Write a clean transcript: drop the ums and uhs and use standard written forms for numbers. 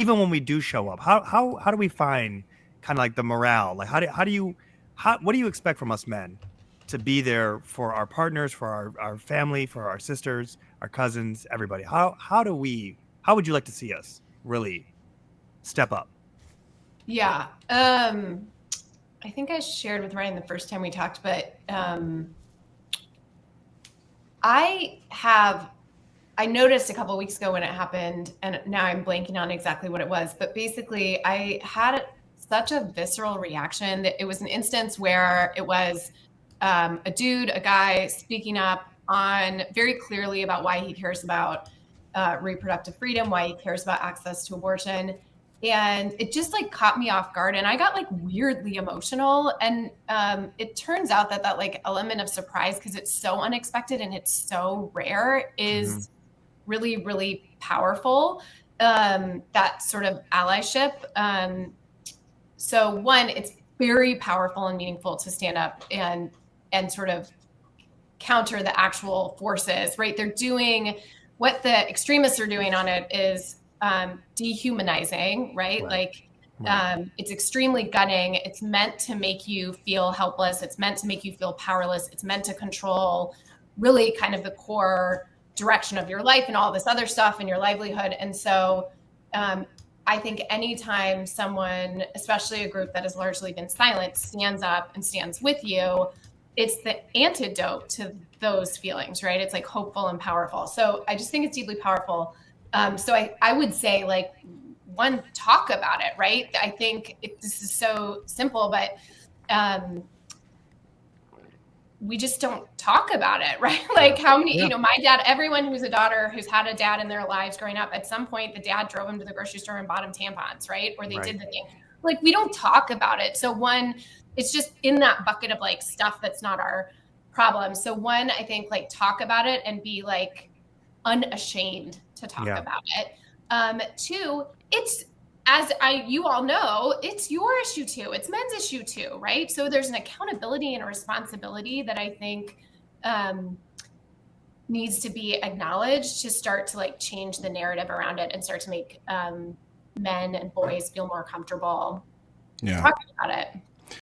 even when we do show up, how do we find kind of like the morale? Like what do you expect from us men to be there for our partners, for our family, for our sisters, our cousins, everybody? How would you like to see us really step up? Yeah. I think I shared with Ryan the first time we talked, but I noticed a couple of weeks ago when it happened, and now I'm blanking on exactly what it was, but basically I had such a visceral reaction that it was an instance where it was a guy speaking up on very clearly about why he cares about reproductive freedom, why he cares about access to abortion. And it just like caught me off guard, and I got like weirdly emotional. And it turns out that like element of surprise, because it's so unexpected and it's so rare, Mhm. is really, really powerful. That sort of allyship. So one, it's very powerful and meaningful to stand up and sort of counter the actual forces, right? They're doing what the extremists are doing on it is dehumanizing, right? Right. Like Right. it's extremely gutting. It's meant to make you feel helpless. It's meant to make you feel powerless. It's meant to control really kind of the core direction of your life and all this other stuff and your livelihood. And so I think anytime someone, especially a group that has largely been silent, stands up and stands with you, it's the antidote to those feelings, right? It's like hopeful and powerful. So I just think it's deeply powerful. So I would say, like, one, talk about it, right? I think this is so simple, but we just don't talk about it, right? Like how many, Yeah. my dad, everyone who's a daughter who's had a dad in their lives growing up, at some point the dad drove him to the grocery store and bought him tampons, right? Or they Right. did the thing. Like we don't talk about it. So one, it's just in that bucket of like stuff that's not our problem. So one, I think like talk about it and be like unashamed to talk Yeah. about it. Two, it's you all know, it's your issue too. It's men's issue too, right? So there's an accountability and a responsibility that I think needs to be acknowledged to start to like change the narrative around it and start to make men and boys feel more comfortable Yeah. talking about it.